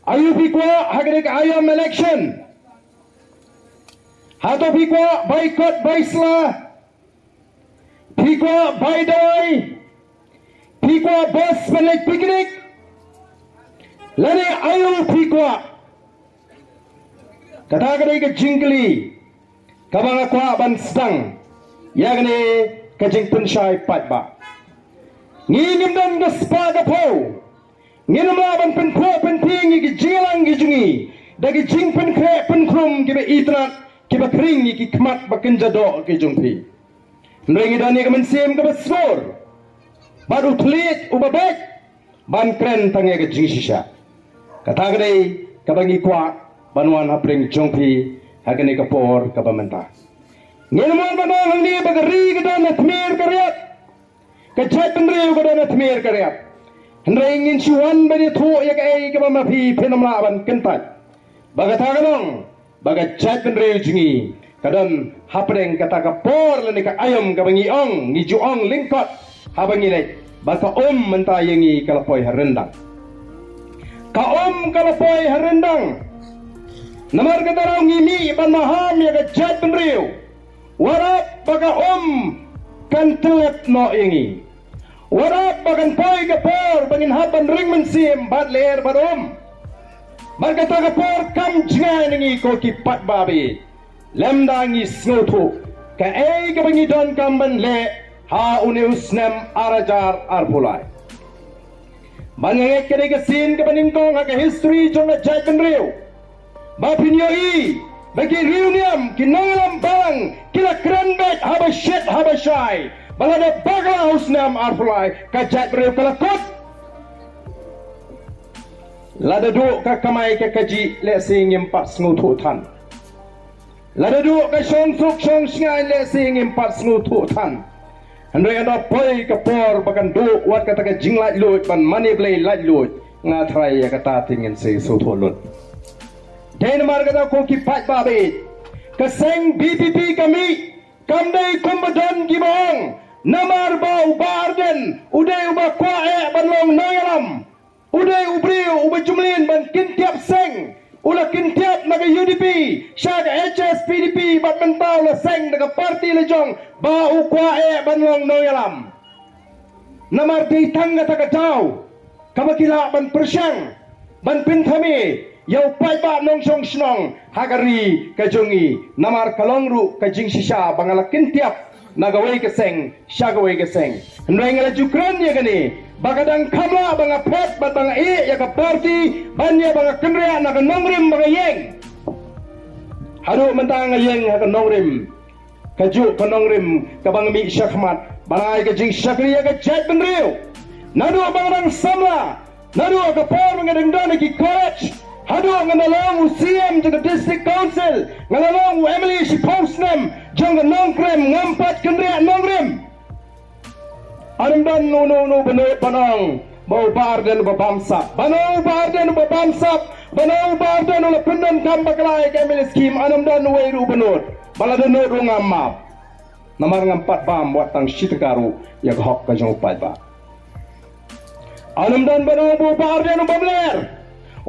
Ayu pikwa hagrik ayam election. Hato pikwa boycott baisla. Pikwa baidoi. Pikwa bos menek piknik. Lari ayu pikwa. Kata kadai ke jingkli. Kabang akwa ban sedang. Yagne kajing pensyai patba. Nginim dan gespa gapo. Nginim laban penkro penting ki jilang ki jungi. Dagi jing penkre penkrum ki be itrat ki be kering ki kmat bakin jado ki jungpi. Nrengi dani ke mensim ke besor. Baru telit ubabek ban kren tangi ke jing sisa. Kata kadai kabangi kwa banuan hapring jungpi hagani kapor kabamenta. Nginuman banang ni bagari ke dana tmir karyat. Kajat penriu ke dana tmir karyat. Hendra ingin syuan bani thu ya ke ke bamapi penamla ban kentat. Bagata kanong bagajat penriu jungi kadon hapring kata kapor lani ka ayam ka bangi ong ni juong lingkot habangi lek baka menta yengi kalapoi harendang. Ka kalapoi harendang. Namar kata ngimi ban maham ya kajat penriu. Warap baka kan telet no yengi. Warap bagan poi kapor bangin haban ring mensim bad ler badom. Bagata kapor kam jingai nengi ko ki pat babi. Lemdangi snotu ka ka bangi don kamban le ha uneus nem arajar arpulai. Bangang kede ke sin ke baningkong ha history jong jai penriu. Bapinyoi bagi reunion kinangalam bang kila krenbet habashet habashai. Balada bagla husnam arfulai kajat beriu kalakot. Lada duk ka kamai ka kaji le sing impat sengutu tan. Lada duk ka syong suk syong singai le sing impat sengutu tan. Handai ada poi ka por bakan duk wat kata ka jinglat lut ban mani blai lat lut ngatrai ya kata tingin se sutu lut. Denmark kata ko ki pat babit. Kaseng BPP kami kamdai kumbadan gibong. Namar bau barden udai uba kwae banlong nangalam udai ubriu uba jumlin ban kintiap seng ula kintiap naga UDP syaga HS PDP bat mentau la seng naga parti lejong bau kwae banlong nangalam namar di tangga taga tau kabakila ban persyang ban pintami yau pai ba nong song snong hagari kajongi namar kalongru kajing sisa bangala kintiap nagawai keseng, syagawai keseng. Hendai ngala Ukraine ya gani. Bagadang kamla banga pet bat banga ya ka parti banya banga kenria naga nongrim banga yeng. Haru mentang yeng ha nongrim. Kaju ka nongrim ka banga mi syakmat. Bangai ka jing syakri ya ka jat benriu. Nadu banga samla. Nadu ka por banga dengdana ki college. Hadu nganalong UCM jaga district council. Nganalong Emily si postnem. Jangan nongkrem ngampat kendria nongrem. Arim dan no benoi panang bau bar dan babamsap. Banau bar dan babamsap. Banau bar dan ola pendan kambaklai kemil skim anam dan weiru benut. Balada no rungamap. Namar ngampat bam buat tang shitkaru ya hok ka jong pai ba. Anam dan banau bar dan babler.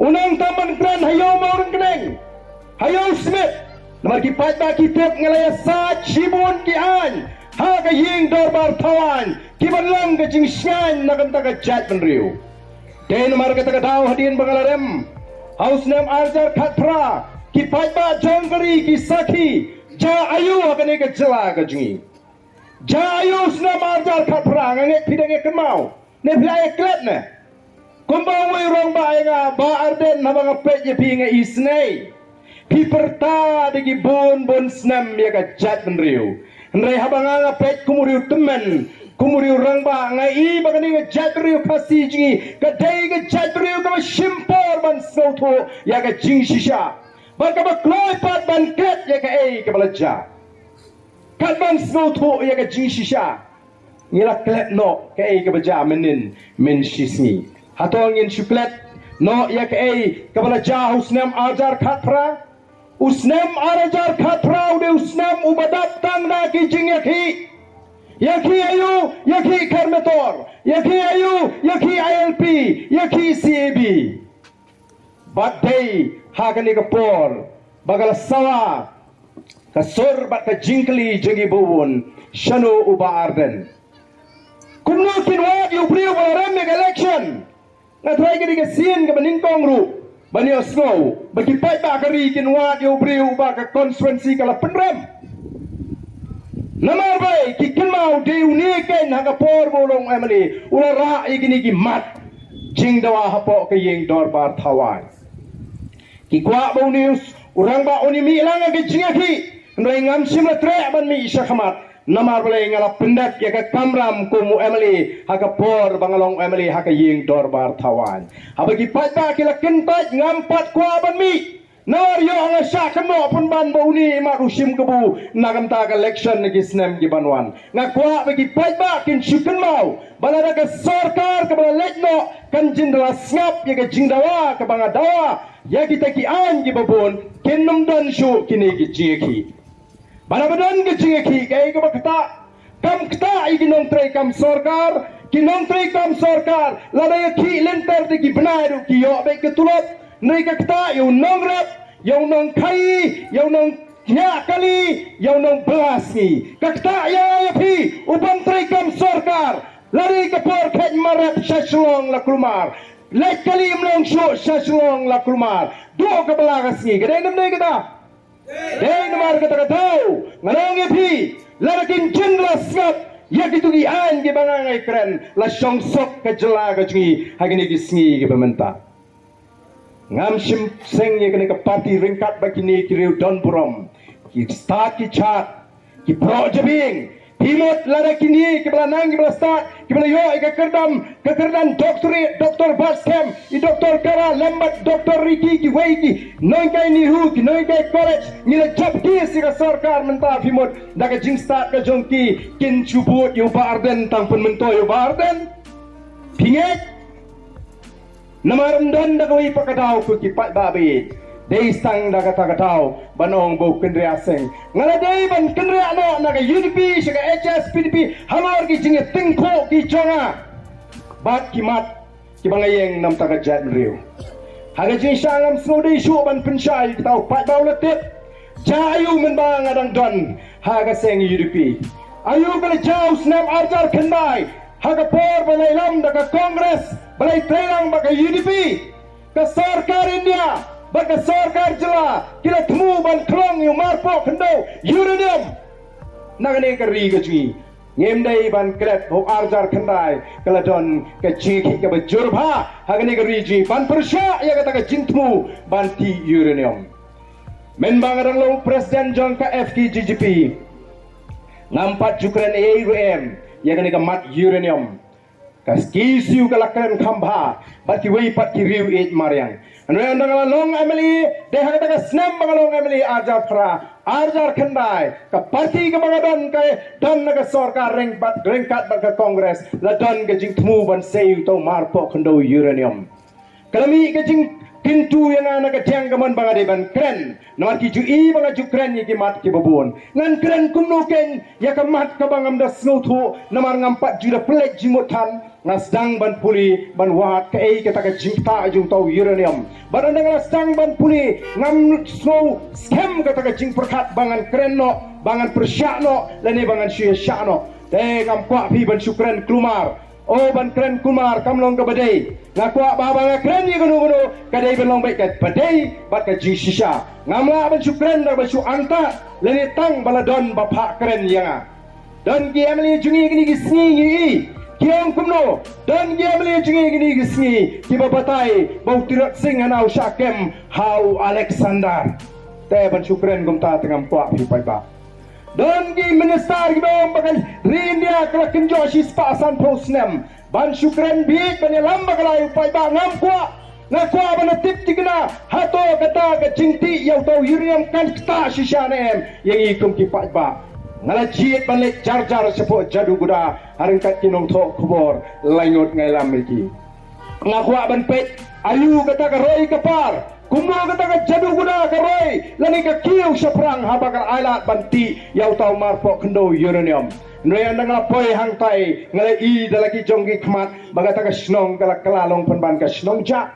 Unang taman kran hayo maurang keneng. Hayo Smith. Namar ki pat ba ki tep ngalaya sa chibun ki an. Ha ka ying dorbar tawan. Ki banlang ka jing syan nakanta ka jat penriu. Den namar ka taga hadin bangalarem. Haus nam arjar khatra. Ki pat ba jangkari ki sakhi. Ja ayu ka ne ka jala ka jingi. Ja ayu snam arjar khatra ngangek pidang kemau. Ne play klet ne. Kumbang wei rong ba nga ba arden habang apet ye pi nga isnay. Pi perta digi bon snam ya ka jat benriu. Ndrai habang nga apet kumuriu temen. Kumuriu rang ba nga i bagani nga jat benriu kasi jingi. Kadai nga jat benriu ka shimpor ban sauto ya ka jing shisha. Baka ba kloy pat ban ket ya ka ka balaja. Kat ban sauto ya ka jing shisha. Ngila klet no ka ka baja menin men shisni. Hatong in syuklet no yak kabala ja usnam ajar khatra usnam ajar khatra ude usnam ubadap tang na ki jing yakhi ayu yakhi karmetor yakhi ayu yakhi ILP yakhi CAB badai hakani kapor bagala sawa kasur bat ka jingkli jengi buwun shanu uba arden kumno kinwa yu priu balaram election na try ka diga sin ka baningkong ru bani osno bagi pai ba kari kinwa yu priu ba ka constituency kala penram namar bai kikin mau de uniken hakapor bolong emali ula ra igini gi mat jing dawa hapo ka yeng dorbar thawai ki kwa bo news urang ba oni mi lang ke jingaki ndoi ngam simla tre ban mi isakhamat namar bale ngala pendak ya ka kamram kumu emali hakapor bangalong emali hakayeng dorbar thawai habagi patba kila kentaj ngam pat kwa ban mi nawar yo ang sakamo pun ban bo ni marusim kebu nagam ta election ni gisnem gi banwan ngakwa bagi patba kin syukan mau balada ka sarkar ka bala letno kan jindala snap ya ka jingdawa ka bangadawa ya kita ki an gi babon kin num dan shu kini gi jiki bana badan gi jiki kai ka bakta kam kta iginong tray kam sarkar kinong tray kam sarkar lada ki lenter di gi banairu ki yo be ketulot Nai kata yung nong rap, yung nong kai, yung nong nyakali, yung nong belasni. Kata ya pi ubang trikam sarkar. Lari kapor ket marap sasulong la kulmar. Lek kali mlong syo sasulong la kulmar. Do ka balagas ni. Kadai nam dai kata. Dai namar kata tau. Ngalong pi larakin jendla skap. Ya gitu gi an gi bangangai keren la syong sok ka jela ka jungi hagini gi sngi gi bementa. Ngam sim seng ye kene ka parti ringkat bakini kiriu don burom ki start ki chat ki projebing himot lara kini ki bala nang ki bala start ki bala yo ka kerdam doctorate doktor baskem I doktor kara lambat doktor riki ki weiki noy kai ni hu ki noy kai college ni la job ki si ka sarkar menta himot daga jing start ka jongki kin chubut yo barden tampun mento yo barden pinget Namaram dan da kawai pakataw ko kipat babi. Day stang da katakataw banong bo kendri aseng. Ngala day ban kendri ano naga UDP siga HS PDP hamar ki jinge tingko ki jonga. Bat kimat ki bangayeng nam takajat mriu. Haga jing sangam snodi shu ban pensyai taw pat baw letip. Jayu men bang adang don haga seng UDP. Ayu kala jaw snap arjar kendai. Haga por balai lam daga Kongres balai telang baka UDP ka sarkar India baka sarkar jela kila temu ban klong yu marpo kendo uranium nagane ka ri ka cui ngem dai ban klet ho arjar khandai kala don ka chiki ka bajurba hagane ka ri ji ban persya ya kata ka jintmu ban ti uranium men bangarang lo presiden John ka FK GGP nampat jukran AUM ya kani ka mat uranium kaskisiu kalakran khamba bat ki wei pat ki riu et mariang anwe andang long emily de hagata ka snam bangalong emily arjar khandai ka parti ka bangadan ka dan naga sarkar rengkat bat ka kongres la dan ka jing thmu ban sei to marpo khando uranium kalami ka jing pintu yang anak ketiang kaman bangade ban kren namar ki jui banga ju kren ki mat ki babon ngan kren kumno ken ya kamat ka bangam da snotho namar ngampat ju da plek jimutan ngasdang ban puli ban wat ka ei kata ka jingta ju tau uranium badan nang ngasdang ban puli ngam snow scam kata ka jing perkat bangan kren no bangan persya no lani bangan syya no te kam kwa pi ban syukran klumar oh ban kren kumar kamlong ka badai ngakwa baba nga kren ni gunu kadai belong baik ka badai bat ka jing shisha ngamla ban syukran da ban syu anta leni tang baladon bapa kren yanga don gi amli jungi gini gisni yi kiong kumno don gi amli jungi gini gisni ki babatai bau tirat sing anau syakem hau Alexander te ban syukran gumta tengam kwa pi pai ba don gi minister gidom bakal rindia kala kenjo si spasan posnem ban syukran bit ban lamba kala upai ba ngam kwa ngakwa ban tip tigna hato kata ka cinti yau tau uranium kan kta shishanem yang ikum ki pai ba ngala jiet ban lek jar sepo jadu guda haring kat kinong tho khobor laingot ngai lam iki ngakwa ban pet ayu kata ka roi kapar kumno kata ka jadu guda ka roi lani ka kiu saprang habakal ailat banti yau tau marpo kendo uranium noi andang la poi hang tai ngale I dalaki jonggi khmat bagata ka snong kala kalalong panban ka snong ja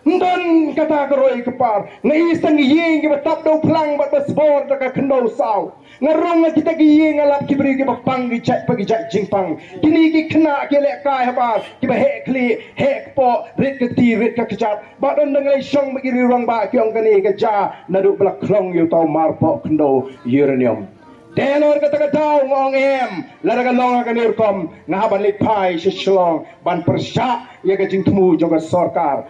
Ndon kata keroi kepar, ngai sang yeng ke batap do plang bat basbor tak kendo sau. Ngarong kita ki ngalap ki beri ki bapang ki chat pagi chat jingpang. Kini ki kena ki lek kai hapar, ki ba hek kli hek po rit ke ti rit ke kecap. Ba don dengai song bagi ruang ba ki ong kani ke ja naduk belak klong yu tau mar po kendo uranium. Denor kata tau ngong em laraga long akan irkom ngahaban lipai shishlong ban persya ya ke jing temu joga sorkar.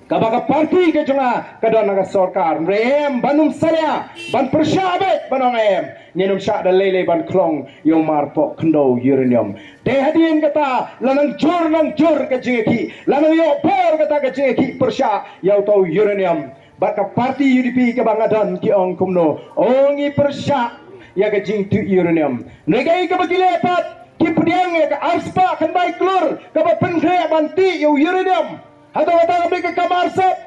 Kabaga parti ke junga kadon naga sorkar rem banum saya ban persyabat banong em nyenum syak dan lele ban klong yo marpok kendo uranium de hadin kata lanang jur ke jingeki lanang yo bor kata ke jingeki persya yo tau uranium baka parti UDP ke bangadan ki ong kumno ongi persya ya ke jing tu uranium negai ke bagi lepat ki pediang ke arspa kan baik klur ke penkre banti yo uranium atau kata kami ke kamar sap,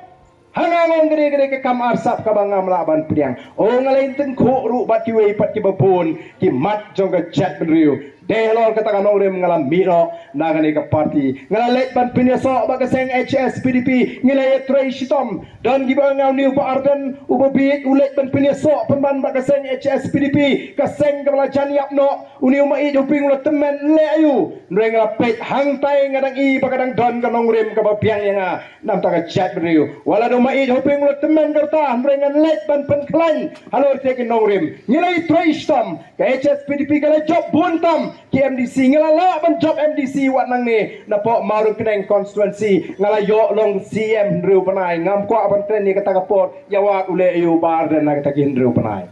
hangang gede ke kamar sap kabangam laban priang. Oh ngalain tengku ru bat kiwei pat kibapun ki mat jong ke chat benriu. Dehlor katakan orang mengalam miro nagani ke parti ngalalek ban pinyasok bak seng HS PDP ngilai tray shitom dan giba ngau niu ba arden ubabit ulek ban pinyasok penban bak seng HS PDP kaseng kepala janiap no uniu mai doping lo temen le ayu nreng lapet hang tai ngadang i bakadang don kanong rem ka bapiang yang nam ta ka chat beriu wala do mai doping lo temen kerta nreng lek ban penklan halor te kinong rem ngilai tray shitom ka HS PDP kala job buntam ki MDC ngalala ban job MDC wat nang ni napo maru keneng constituency ngalayo long CM ndru panai ngam kwa ban tren ni kata kapor yawat ule yu bar dan nak taki ndru panai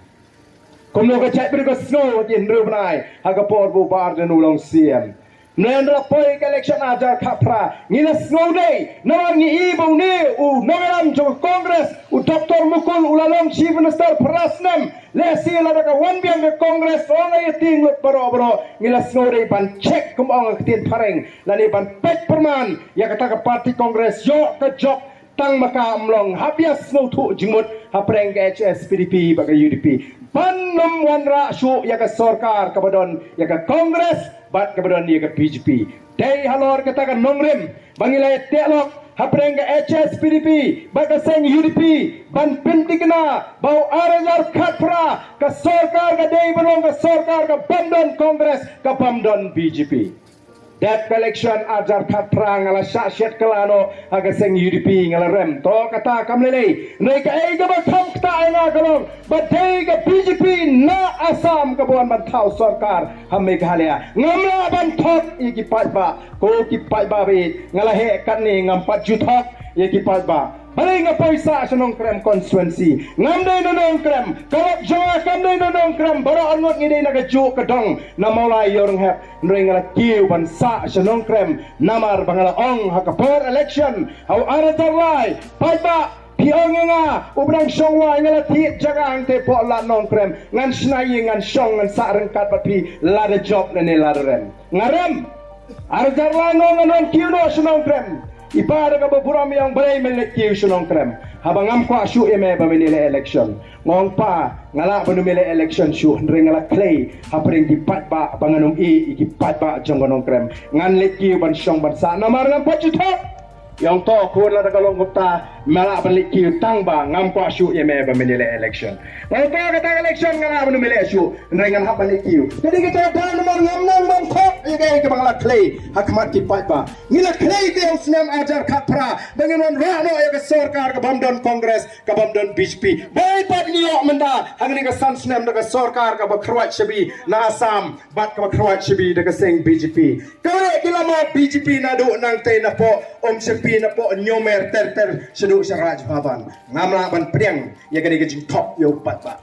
komno ka chat ber ko snow ki ndru panai ha kapor bu bar dan ulong CM Nendra poi ke election ajar kapra ngila snow day nawan ni ibu ni nomeram jo Congress Dr. Mukul ulalong Chief Minister Prasnam lesi lada ka wan biang ke Congress onga yating lut baro ngila snow day ban check kumong ketin pareng lani ban pet perman ya kata ke parti Congress yo ke job tang maka amlong habias snow tu jimut hapreng ke HS PDP bagi UDP panam wanra su ya ke sorkar kabadon ya ke Congress bat kemudian dia ke PGP. Dari halor katakan nongrim bangilai telok hapreng ke HS PDP bat ke seng UDP ban pinti kena bau arajar katpra ke sorkar ke day belum ke sorkar ke Bamdon Kongres ke Bamdon BJP. Dat collection ajar katpra ngala syat kelano aga seng UDP ngala rem to kata kamlele naik ega batam kata nga kalong badai ke BJP na asam kebuan bantau sorkar hamme galia ngamla bantot iki patba ko ki patba be ngala he kat ni ngam 4 juta iki patba balik ngapoisa sa nong krem constituency ngamday na nong krem kalak jawa kamday na nong krem baro angot ngide nagajuk kadong na maulay yorong hep nring ngala kiw bansa sa nong krem namar bangala ong hakapor election haw aratarlay patba piong nga ubrang songwa ngala ti jaga ang te po la nong krem ngan snayi ngan song ngan sa rengkat papi lada job na ni lada rem ngarem aratarlay nong kiw no sa nong krem ipada ka baburam yang balay melet kiw sunong krem habang am kwa syu eme ba menile election ngong pa ngala ba numile election syu ndre ngala clay hapring dipat ba banganum ikipat ba jong gonong krem ngan let kiw ban syong ban sa namar ngam pajutok yang to ko la daga long gupta mala balik kiw tang ba ngam kwa syu eme ba menile election ngong pa kata election ngala ba numile syu ndre ngan hap balik kiw jadi kita dan nomor ngam nang bang kok igay ka bangala clay hakmat kipat ba ngila clay te usnam ajar kapra dengan rano ya ke sorkar ke Bamdon Kongres ke Bamdon BJP baik pat niyo menda hangni ke sansnam ke sorkar ke bakrwat sebi na Asam bat ke bakrwat sebi de ke seng BJP kare kila mo BJP na do nang te na po sepi na po nyomer ter sedu saraj baban ngamla ban priang ya ke jing top yo pat ba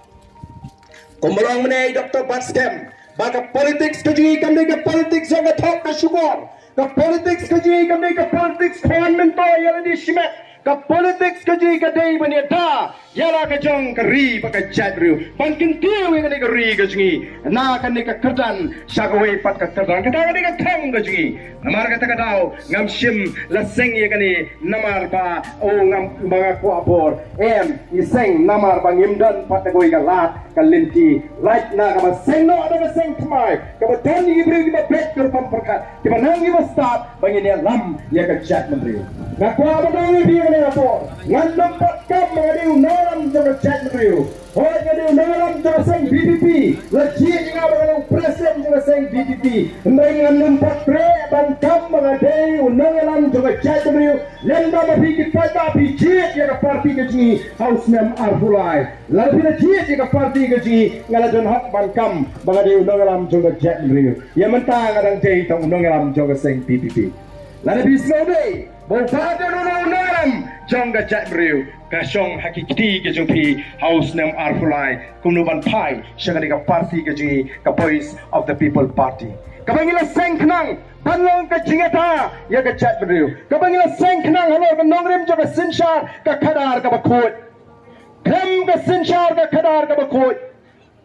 kumulong menai Dr. Batskem baka politics kaji kami ke politics yang ke top ke syukur ke politics kaji kami ke politics kawan mento yang di simet ke politics kaji ke day banyata yara ke jong ke ri baka chat riu ban kintiu yang ke ri ke jingi na kan ke kerdan syagwe pat ke kerdan kita ke tang ke jingi namar kata kadau ngam sim la seng ye kani namar ba o ngam mga ko abor ni seng namar ba ngimdan pat ke ga lat ka linti right na ka seng no ada ka seng tmai ka ba tan ni ibri ba bet ke pamperkat ka ba nang iba start bangin ya lam ya ka chat mandri na ko ba ni ni apa? Ngan nampak kam mengadi unaram jaga chat meriu. Hoi ngadi unaram jaga seng BBP. Lagi jika mengenai presiden jaga seng BBP. Ngan nampak pre ban kam mengadi unaram jaga chat meriu. Lenda mabiki pada bijit jaga parti kecil House Mem Arfulai. Lalu bila jit jaga parti kecil ngalajon hak ban kam mengadi unaram jaga chat meriu. Yang mentang kadang jai tang unaram jaga seng BBP. Lalu bisno day. Bofada nunaram jangga chat beriu kasong hakiki ke jumpi House Mem Arfulai kumnuban pai syagadi ka parti ke ji ka Voice of the People Party kabangila sengknang panlong ka jingata ya ka chat beriu kabangila sengknang halo ka nongrim jaga sinshar ka khadar ka bakot krem ka sinshar ka khadar ka bakot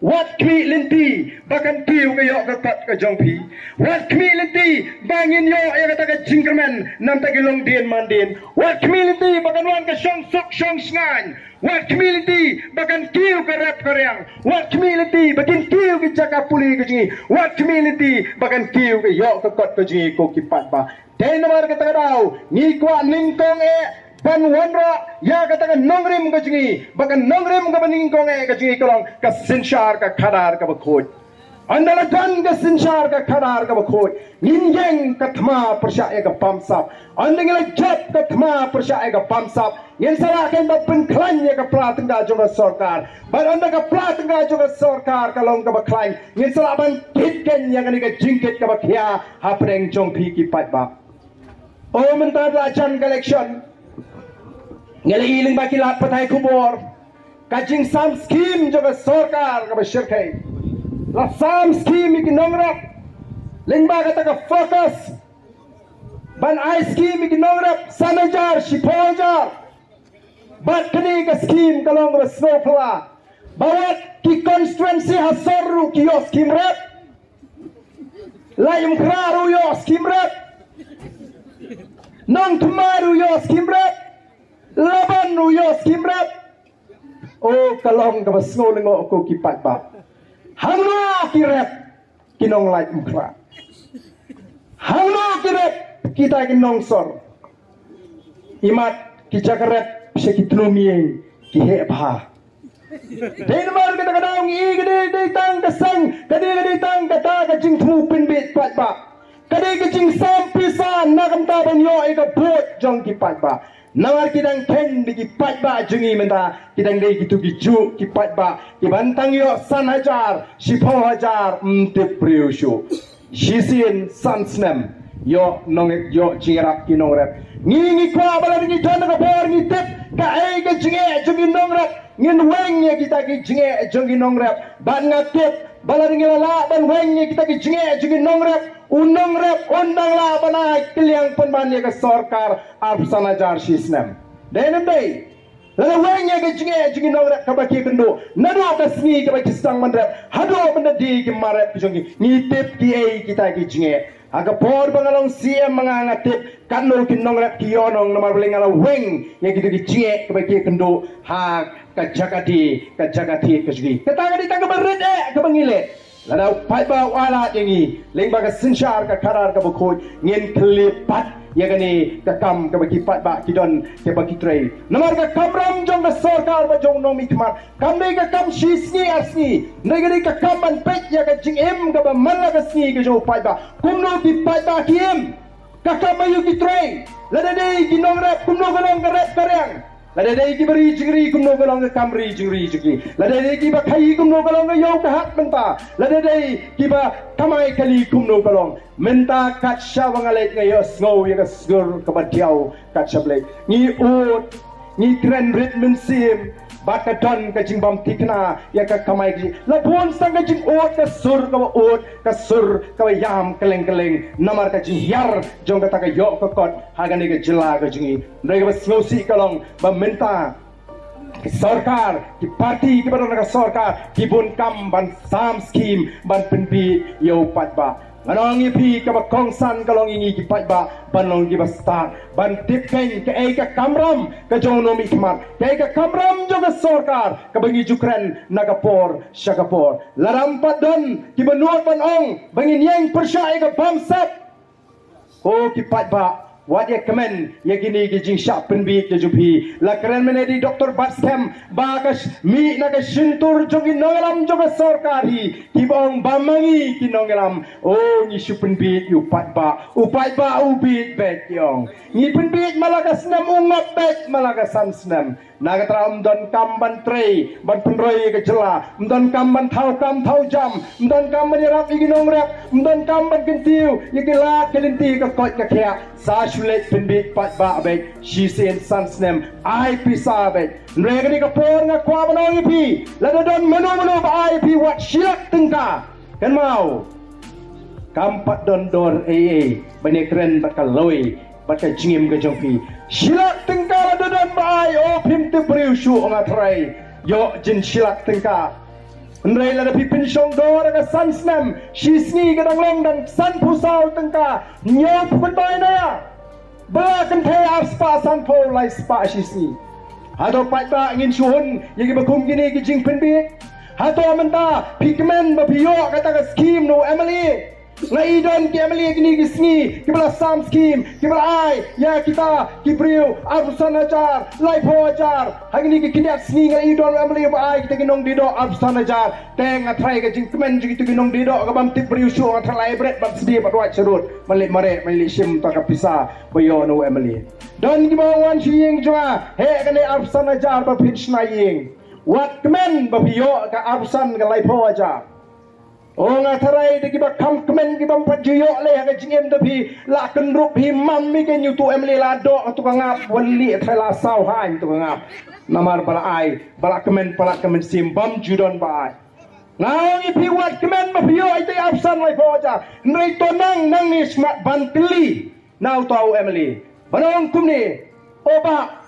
Wat kmi linti bahkan kiu ke yok ketat ke jongpi. Wat kmi linti bangin yok yang kata ke jingkerman nam tak long dien mandin. Wat kmi linti bahkan wan ke shong sok shong sngan. Wat kmi linti bahkan kiu ke rap koreang. Wat kmi linti bahkan kiu ke jaka puli ke jingi. Wat kmi linti bahkan kiu ke yok ketat ke jingi ko kipat ba. Den nomor kata kadau ni kwa ningkong pan wanra ya katakan nongrim ka jingi bahkan nongrim ka baningkong ka jingi kolong ka sinshar ka khadar ka bakhoj andala kan ka sinshar ka khadar ka bakhoj ninjeng ka thma persya ka pamsap andingla jap ka thma persya ka pamsap yen sala ken ba penklan ka pratengga juga sarkar bar anda ka pratengga juga sarkar kalong ka baklan yen sala ban kitken yang ni ka jingkit ka bakhya hapreng jong phi ki pat ba o mentar ajan collection ngeliling baki lat patai kubur kajing sam scheme juga sarkar ka bashirkai la sam scheme ki nongrap lingba kata ka focus ban ai scheme ki nongrap sanajar shipojar bat kini ka scheme kalong ka snowpla bawat ki constituency hasaru ki yo scheme rap layum kraru yo scheme rap nong tumaru yo scheme rap laban nuyo skimrat oh kalong ka basngo lengo ko kipat ba hangno kirep kinong light mukra hangno kirep kita kinong sor imat kijakarep sekitlumieng kihe ba den mar kita kadang i gede tang kasang gede tang kata ka jing thu pin bit pat ba gede jing sam pisan nakam ta ban yo ka bot jong kipat ba nawar kidang ken di kipat ba jungi menta kidang dei gitu gijuk kipat ba kibantang yo san hajar sipo hajar mte priushu shisin sansnem yo nong yo jirap kinong ngi kwa bala ngi jana ka bor ngi tep ka ai ka jinge jungi nong ngin weng ye kita ki jinge jungi nong ban ngatep bala ngi la ban weng ye kita ki jinge jungi nong unang rep undang la banai kiliang penban ye ka sarkar arpsana jar shisnem denem dei la weng ye ka jinge nong rep ka baki kendo nado ka sni ka baki stang man rep hado benda di ki marep jungi ni tep ki ai kita ki jinge aga por bangalong CM mangangatip kanol kinong rep ki yonong nomor belingala weng ye gitu ki jinge ka baki kendo ha ka jakati ka jungi kata di tangga bered ka bangile Lalu paiba wala jengi, lengba ka sinshar ka karar ka bukhoj, ngin kelipat ya gani ka kam ka bakipat ba kidon ke bakitrei. Namar ka kamram jong ka sarkar ba jong nomi kmar, kam nei ka kam shisni asni, nei gani ka kam ban pet ya ka jing em ka ba mala ka sni ka jong paiba, kumno ki paiba kiem, ka kam ayu kitrei, lada dei ginong rap kumno galong ka rap karyang. Lada dei ki beri jingri kumno galong ka kamri jingri jingri. Lada dei ki ba khai kumno galong ka yau ka hat menta. Lada dei ki ba kamai kali kumno galong. Menta kat sya wangalet ngayo snow ya ka sgur ka badiau kat sya blek. Ni ut ni kren rit mensim. Bat ka don ka jing bam tikna ya ka kamai ki. La pon sang ka jing ut ka sur ka yam keleng namar ka jing yar jong ka ta ka yo ka kot hagani ka jila ka jingi. Mereka snow si kalong ba menta sarkar ki parti ki badon ka sarkar ki bun kam ban sam scheme ban penpi yo pat ba anong ipi ka ba kongsan kalong ingi ki pat ba banong ki ba start ban tipken ka ai ka kamram ka jong no mi kmat ka ai ka kamram jo ka sarkar ka bangi jukren nagapor shagapor laram padon ki banuot panong bangin yang persya ka bamsap o ki pat ba Wat ya kemen ya gini ki jing syak penbi ke jupi la keren menedi Dr. Batskem bagas mi na ka sintur jogi nongelam joga sarkari ki bong bamangi ki nongelam oh ni su penbi upat ba ubit bet yong ni penbi malagas nam ungap bet malagasan snam naga tram don kam ban trei ban penroi ke jela don kam ban thau jam don kam ban rap igi nong rap don kam ban kentiu igi la kelinti ka kot ka kya sa shulet penbi pat ba bet she sen sans nem ai pisa bet regani ka por nga kwa banong ipi la don menu ba ai pi wat shilak tengka kan mau kampat don dor bane keren bakal loi bakal jingim ke jongpi silak tengka dan bai oh pim te priu shu ngatrai yo jin silak tengka ndrai la pi pin song dor ka san snam shi sni ka dang long dan san pusau tengka nyo pu bai na ba kan the ap spa san po lai spa shi sni hado pai ta ngin shuhun yegi bakum gini ki jing pen bi hado menta pigment ba piyo kata ka scheme no Emily ngai don ki Emily gini gisni kibla sam scheme kibla ai ya kita kibriu arusan ajar lai po ajar hagini ki kinat sni ngai don Emily ba ai kita ginong dido arusan ajar teng atrai ka jing kemen jing tu ginong dido ka bam tip briu shu atrai bret bam sedi ba doi cerut malik mare mali sim ta ka pisa bayo no Emily don ki bawan ching jwa he kane arusan ajar ba pitch na ying wat kemen ba piyo ka arusan ka lai po ajar oh ngatarai de kiba kam kemen kiba pajuyo le ha jingem de bi la kan rup hi mam mi ken yutu Emily la do tu ngap wali thela sau hain tu ngap namar bala ai bala kemen sim bam judon bai ngau i pi wat kemen ma pio ai te absan lai po ja ngai to nang ni smart ban pili nau tau Emily banong kumni oba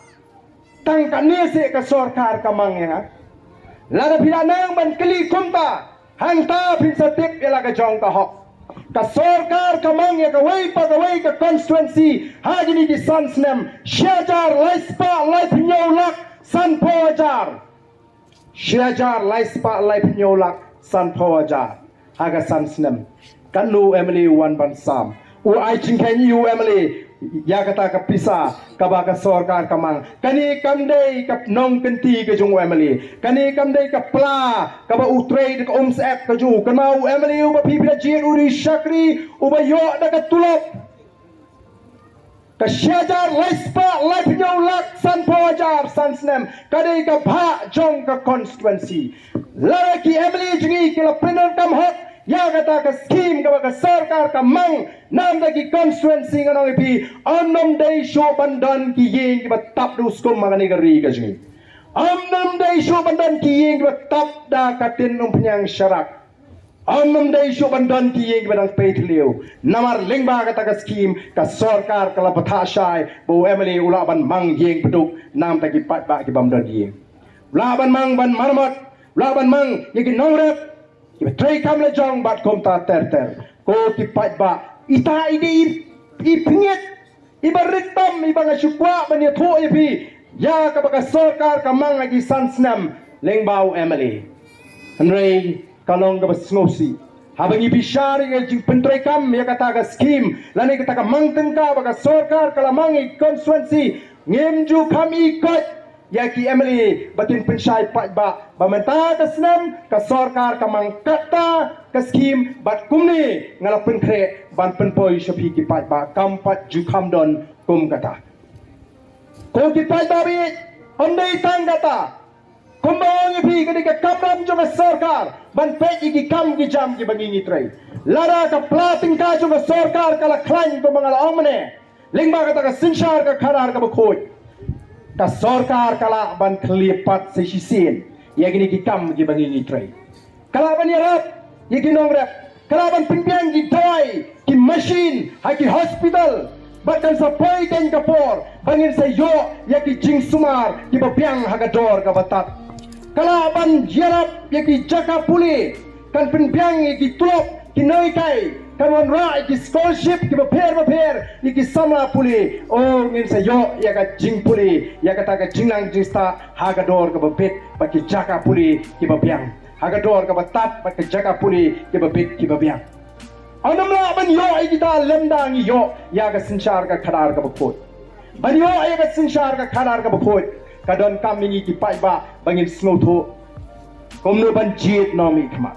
tang kan ni se ka sarkar ka mang ya la da pila nang ban kli kumta hang ta pin satip ila ka jong ka hok ka sarkar ka mang ya ka wei ka constituency ha jini di sans nem shajar lai spa lai pnyolak san pojar shajar lai spa lai pnyolak san pojar ha ka sans nem kan lu Emily wan ban sam u ai ching ken you Emily ya kata ka pisa ka ba ka sarkar ka mang kani kamdei ka nong kenti ka jung Emily kani kamdei ka pla ka ba utrade ka sep ka ju kan mau Emily u ba pipila jin uri shakri u ba yo da ka tulop ka shajar laispa laipnyolak san pojar sansnem kani ka bha jong ka constituency laki Emily jingi kila pinner kam hot ya kata ka scheme ka sarkar ka mang nam da ki constituency nganong ipi onnom dei show bandan ki yeng ki batap du skum magani gari ka jingi onnom dei show bandan ki yeng ki batap da katin um pnyang syarak onnom dei show bandan ki yeng ki badang petlio namar lingba kata ka scheme ka sarkar kala pathashai bo Emily ula ban mang yeng peduk nam da ki pat ba ki bamdan yeng ula ban mang ban marmat ula ban mang yeng nongrep iba tray kam le jong bat kom ta ter ko ki pat ba ita ide i pingit iba ritam iba nga syukwa banya tho ipi ya ka baka sarkar ka mang agi sansnam lengbau Emily hanrei kalong ka basngosi habang ibi shari nga jing pentray kam ya kata ka scheme lani kata ka mang tengka baka sarkar ka lamang i constituency ngem ju kam ikot ya ki Emily batin pensyai pat ba bamenta ka snam ka sarkar ka mangkata ka scheme bat kumni ngala penkre ban penpoi shopi ki pat ba kampat ju kamdon kum kata ko ki pat ba bi ondai tang kata kumbang ipi kadi ka kamram jo ka sarkar ban pet ki kam ki jam ki bangingi trai lara ka plating ka jo ka sarkar kala klan ko mangala omne lingba kata ka sinshar ka kharar ka bakhoi ka sarkar kala ban klipat se shisin ya gini ki kam ki bangingi trai kala ban yarap ye ki nongrap kala ban pingpiang ki toy ki machine ha ki hospital bakan sa poi ken ka por bangin sa yo ya ki jing sumar ki bapiang ha ka dor ka batat kala ban yarap ye ki jaka puli kan pingpiang ye ki tulop ki noi kai kan wan ra ki scholarship ki baper ye ki samla puli oh ngin sa yo ya ka jing puli ya ka ta ka jinglang jista ha ka dor ka bapet ba ki jaka puli ki bapiang ha ka dor ka batat ba ki jaka puli ki bapet ki bapiang Anamla ban yo ai kita lemdang yo ya ka sinchar ka khadar ka bkhoi. Ban yo ai ka sinchar ka khadar ka bkhoi. Kadon kami ki pai ba bangin snotho. Komno ban jit nomi khma.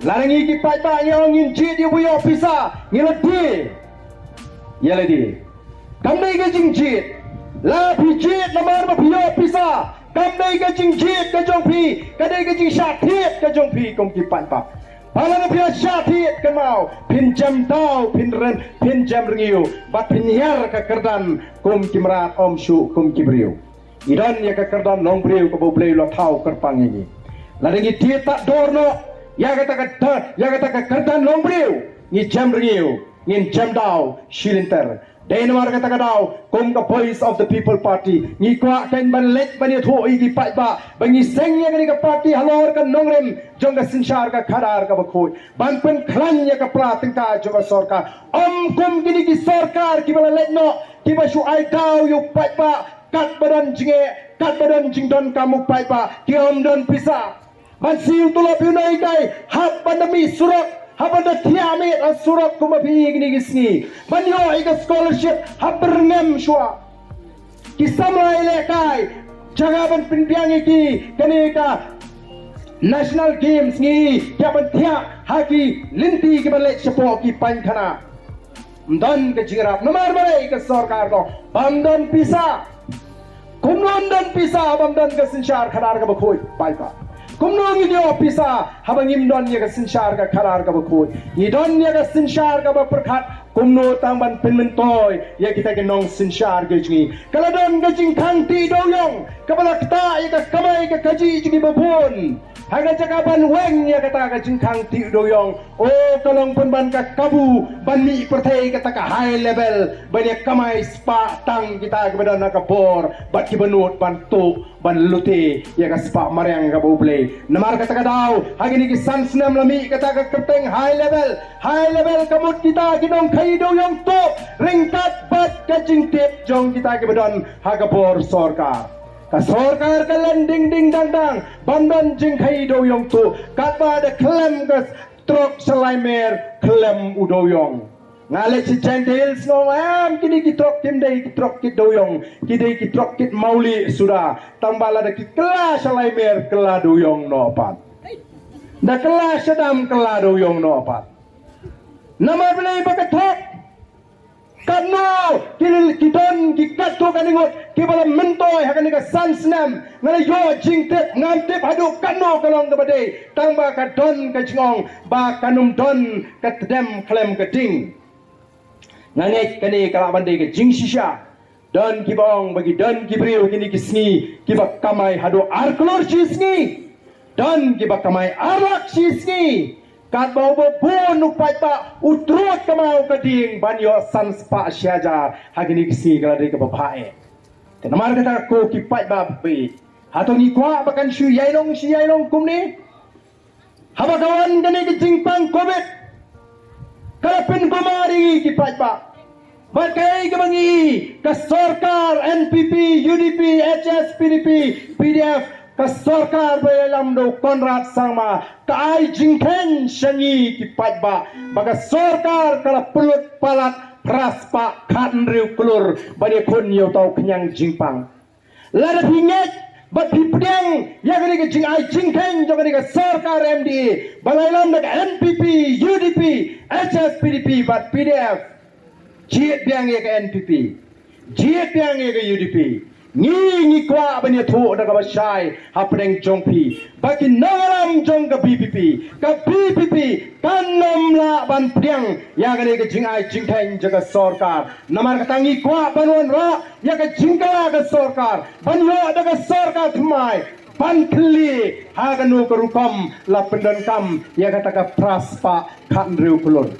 Larangi ki pai ba ngin jit yo yo pisa ngilati. Yaladi. Kamne ka jing jit. La pi jit lamar ba pio pisa. Kamne ka jing jit ka jong pi. Kadai ka jing shat thiet ka jong pi kom ki pai ba. Palang pihak syahid kemau pinjam tau pinjam rengiu bat pinyar ke kerdan kum kimrat om syu kum kibriu idan ya ke kerdan long briu ke boblei lo tau kerpang ini ladengi dia tak dorno ya kata ke kerdan long briu ni jam rengiu ngin jam dau shilinter Denmark kata kadau kum ka voice of the people party ni kwa ken ban let ban tho igi pai ba bangi sengya ni ka party halor ka nongrem jong ka sinchar ka khadar ka bakhoi ban pen khlan ya ka pratingka jong ka sarkar kum gini ki sarkar ki bala let no ki ba shu ai dau yu pai ba kat badan jingdon kamu pai ba ki om don pisa ban siu tu lo pinai dai hab pandemi surat Habanda tiamit surat kumapi gini gisni. Banyo iga scholarship haberngem shua. Kisamla ilekai jaga ban pinpiang iki kanika national games ni kiaban tia haki linti ki balek sepo ki pankana. Mdan ke jirap nomor bare ke sarkar ko bamdan pisa. Kumnon pisa bamdan ke sinchar khadar ka bakhoi paika. Kumnong ini opisa habang imdon ya ka sinchar ka kharar ka bakhoi idon ya ka sinchar ka baperkhat kumno tangban pinmentoy ya kita ke nong sinchar ke jingi kaladon ka jing khang ti doyong kabala kta ya ka kamai ka kaji jingi babon haga jakaban weng ya kata ka jing khang ti doyong o kalong pun ban ka kabu ban mi perthai kata ka high level ban ya kamai spa tang kita ke badan ka bor bat ki banut ban tu ban lute ya ka spa maryang ka boble namar kata ka daw hagini ki sansnam lami kata ka kerteng high level kamut kita kinong khai doyong tu ringkat bat ka jing tip jong kita ke badan haga bor sarkar ka sarkar ka landing ding dang dang bandan jing khai doyong tu katba de klem ka trok salaimer klem udoyong ngale si cendils no am kini ki trok tim dei ki trok ki doyong ki dei ki trok ki mauli sudah tambala de ki kelas salaimer kela doyong no pat da kelas sedam kela doyong no pat nama belai pakathok Kano kidon kikato kaningot kibala mentoy hakani ka sansnam ngala yo jingtep ngantep hadu kano kalong kabade tangba ka don ka jingong ba kanum don ka tedem klem ka ding nganget kani kala bande ka jing shisha don kibong bagi don kibriu kini kisni kiba kamai hadu arklor shisni don kiba kamai arak shisni kat bau pun upai pa utrut kamau kading banyo sanspa syajar hagini kisi galade ke bapae tenamar kata ko kipai ba pe hatong ikwa bakan shu yailong kumni habakawan kani ke jingpang covid kalapin kumari kipai ba bakai ke bangi ke sarkar NPP UDP HS PDP PDF ka sarkar bayalam do Konrad Sangma ka ai jingken shangi ki pajba baga sarkar kala pulut palat praspa khan riu kulur bade khon yo tau knyang jingpang lada pinget bat pipdeng ya gani ka jing ai jingken jo gani ka sarkar MD balaylam da NPP UDP HS PDP bat PDF jiet biang ye ka NPP jiet biang ye ka UDP ni kwa banya thu da ka basai hapdeng jongpi baki nangaram jong ka BPP kanom la ban priang ya gane ka jingai jingthang jaga sarkar namar ka tangi kwa banwan ra ya ka jingkala ka sarkar banyo da ka sarkar thmai pankli haganu ka rukam la pendan kam ya ka taka praspa khan riu kulun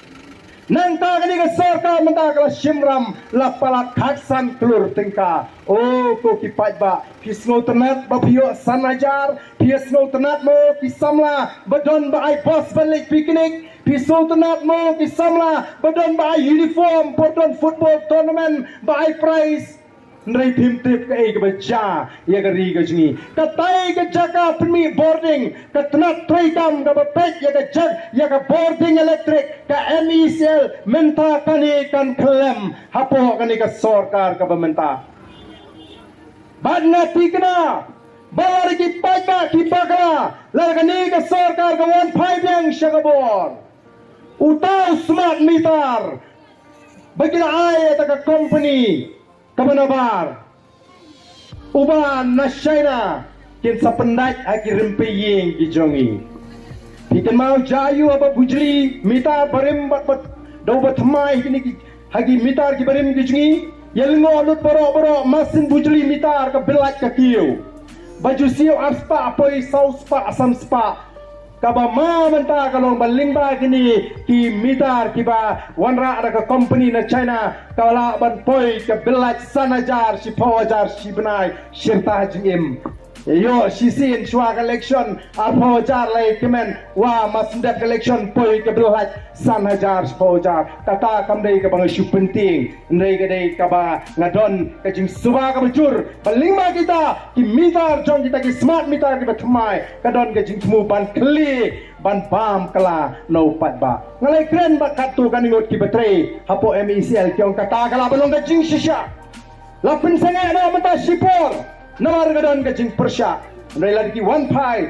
nang ta gani ka sarkar menta ka shimram la palat khaksan klur tingka oh ko ki pajba pisno ternat ba pio sanajar pisno ternat mo pisamla badon ba ai boss balik picnic pisno ternat mo pisamla badon ba ai uniform podon football tournament ba ai prize Nrai tim tip ke ke baca ya ke ri ke jingi. Katai ke jaka pemi boarding ke tenat traikam ke bepek ya ke jak ya ke boarding elektrik ke MECL menta kani kan klaim hapo kani ke sarkar ke pemerintah. Badna tikna balar ki paika ki bakla largani ke sarkar ke 15 yang syakabor. Utau smart meter bagi ai ta company Kabanabar Uban na China kin sa pendat akirim peying gijongi Pikan mau jayu apa bujli mitar barim bat dau bat mai kini hagi mitar ki barim gijongi yelngo lut boro masin bujli mitar ka belat ka kiu baju siu aspa poi saus pa asam spa kaba ma menta kalong baling ba kini ki mitar ki ba wanra ada ke company na China kala ban poi ke belat sanajar si pawajar si benai syirta jim yo si sin shwa collection ar pawajar lai kemen wa masndat collection poi ke belat sanajar si pawajar kata kamdai ke bang isu penting ndai ke dai kaba ngadon ke jing suba ka bujur baling ba kita ki mitar jong kita ki smart mitar ki batmai kadon ke jing temu ban kli ban pam kala no pat ba ngalai kren ba katu kaningot ki betre hapo MECL kyong kata kala balong ka jing shisha lapin sangai na mata sipor namar gadon ka jing persya ndai lagi ki one pie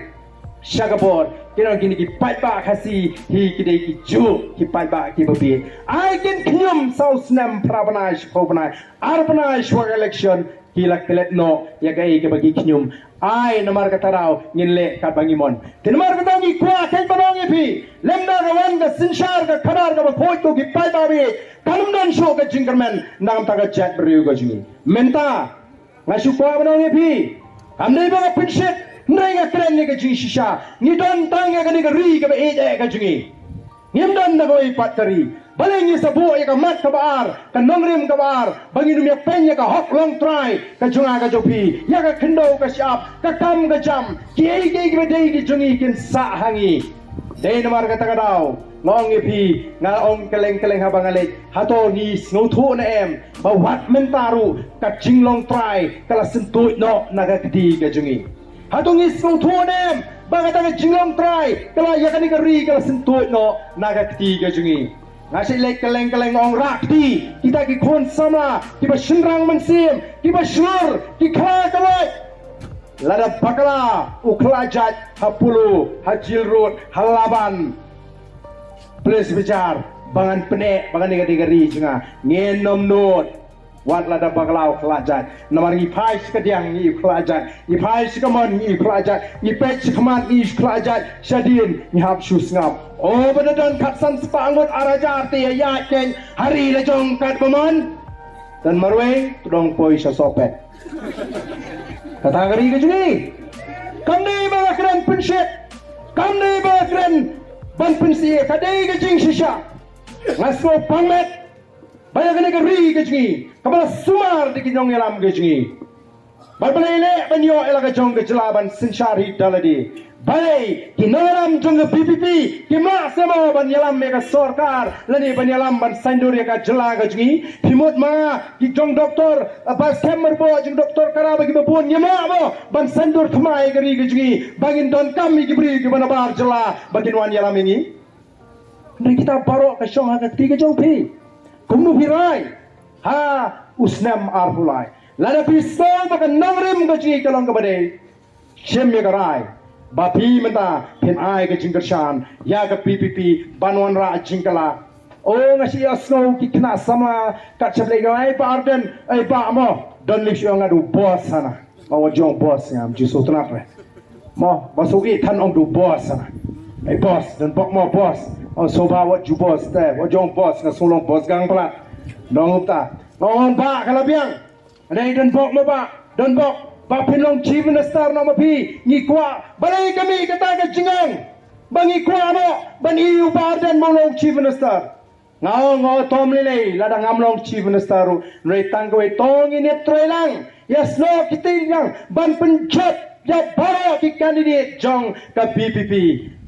shagabor kino kini ki pat ba khasi hi ki dei ki ju ki pat ba ki babi I can knyum saus nam prabanai shpobanai arbanai shwa election kilak telet no ya gai ke bagi knyum ai namar katarau nginle kat bangimon tinmar katangi kwa kai banong pi lemna gawan ga sinshar ga khadar ga khoi to ki pai ba bi kanumdan sho ga jingerman nang ta ga chat beriu ga jingi menta ngasu kwa banong pi amdei ba pinshit nai ga kren ni ga jing shisha ni don tang ga ni ga ri ga ba e ga jingi ngimdan na goi pat kari balengi sabu ya ka mat ka baar ka nongrim ka baar bangi numya penya ka hok long try ka junga ka jopi ya ka khendo ka shap ka kam ka jam ki ei ki dei ki jungi kin sa hangi dei namar ka tagadau ngong epi nga ong keleng habang alit hato ni snotho na em ba wat mentaru ka jinglong try kala sentut no naga kedi ka jungi hato ni snotho na em ba ka jinglong try kala yakani ka ri kala sentut no naga kedi ka jungi ngasih lek keleng ong rakti kita ki khon sama ki ba shinrang mansim ki ba shur ki khala kawai lada bakala uklajat hapulu hajil road halaban please bicar bangan pene bangan negari junga ngenom not wat lada bakala uklajat namar ngi pai skadiang ngi uklajat ngi pai skamon ngi uklajat ngi pech khaman ngi uklajat shadin ngi hab shus ngap oh benar kat san sepangut arajar ti ya keng hari lejong kat bemon dan marwe tudong poi sopet kata gari ke juni kandai ba keren penshit kandai ba keren ban pensie kadai ke jing shisha ngaso pangmet bayar kena gari ke juni kabala sumar di kinyong yalam ke juni balbalele banyo ela ke jong ke jelaban sinshari daladi Balai kinaram jong PPP kimla semo ban yalam mega sarkar lani ban yalam ban sandur ya ka jela ga jingi pimot ma ki jong doktor ba semmer bo jong doktor kara ba ki bon nyama bo ban sandur thmai gari ga jingi bangin don kami ki bri ki ban bar jela bagin wan yalam ini ndai kita baro ka shong ha ka tiga jong pi kumnu hirai ha usnam arpulai lada pistol ba ka nangrim ga jingi kalong ka bade shem ya garai Bapi menta pen ai ke jingkershan ya ke PPP banwan ra jingkala oh ngasi asno ki kena sama kat chablei ai pa arden ai pa mo don lip yo ngadu boss sana mau jong boss ngam ji sotna pre mo basuki than ong du boss sana ai boss dan bok mo boss oh soba wat ju boss te wo jong boss nga sulong boss gang plat dong upta ngon ba kala biang dai dan bok mo ba don bok Bapilong chief minister nama pi ngikwa balai kami kata ke jingang bangi kwa mo bani ubarden molong chief minister ngao tom lele lada ngamlong chief minister ru rei tangwe tong ini troilang yes no kiting ban pencet ya baro ki candidate jong ka PPP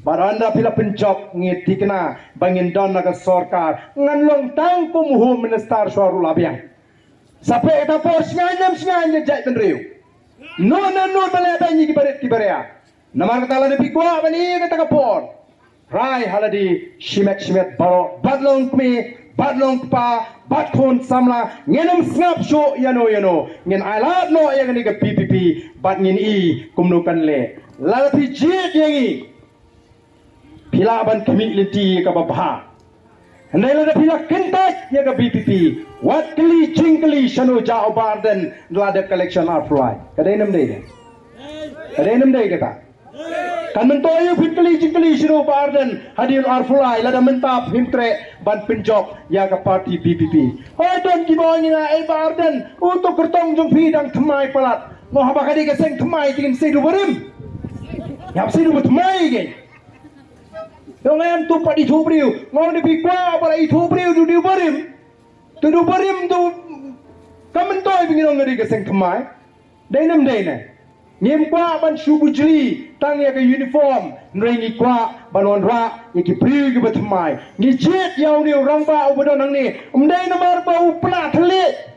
baranda pila pencok ngiti kena bangin don naga sarkar nganlong tang pumuhu minister swaru labiang Sampai kita pos sengaja jai penriu. Non balai banyi kibaria. Namar kata lada pikwa bani kata kapor. Rai haladi shimet baro badlong kmi badlong pa badkon samla ngenam snap show yano ngen ailat no yang ni ke PPP bad ngin i kumnukan le. Lalapi jet yangi. Pila ban kami lenti ka babha. Handai lada pila kentak ya ka BPP. Wat kali cingkali shano jao barden lada collection arfly. Kadai nam dai. Kadai nam dai kata. Kan mentoyu pitkali cingkali shano barden hadir arfly lada mentap himtre ban penjok ya ka parti BPP. Hoi don kibawang ina el barden untuk kertong jong pidang temai pelat. Ngo habakadi ka seng temai tingin sedu barim. Yap sedu bertemai gen. Yang lain tu pak di tubriu, ngau di pikwa pada itu tubriu tu di barim tu kamentoi begini orang ngeri keseng kemai, dainam dainai, ngem kwa ban shubu jeli, tang ya ke uniform, nrengi kwa balon rak, ya ki priu ki bertemai, ngijet yang ni orang ba ubadon nang ni, umdai namar ba upna telit.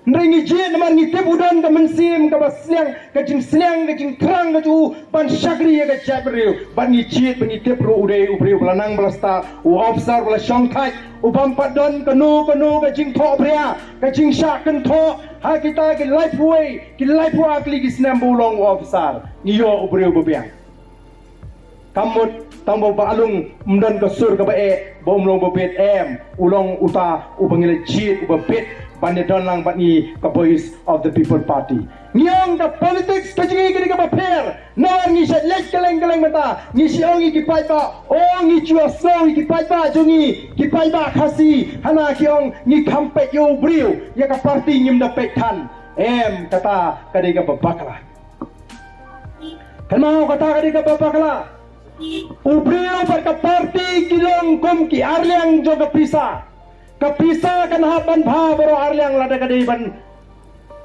Nrengi jet namar ngitip udan ke mensim ke basliang ke jing kerang ke tu ban syagri ya ke jabriu ban ngijet ban ngitip ru udai ubriu belanang belasta u officer bela syongkai u bampat don kenu ke jing thok pria ke jing syak ken thok ha kita ke life way kli ki snam bulong officer ngiyo ubriu bebiang kamut tambo balung mdan ke sur ke bae bom long bebet ulong uta u bangile jet u bebet Bani donlang bani ke voice of the people party. Ngiang ke politics kejingi kini ke baper. Nawar ngi set lek keleng mata. Ngi siong ki pai ba. Oh ngi chua slow ki pai ba jungi. Ki pai ba khasi. Hana kiong ngi kampet yo briu. Ya ke parti nyim da pek tan. Kata kadi ke babakla. Kan mau kata kadi ke babakla. Ubriu par ke parti kilong kum ki arliang jo ke pisa. Kapisa kan haban bha baro arliang lada kadai ban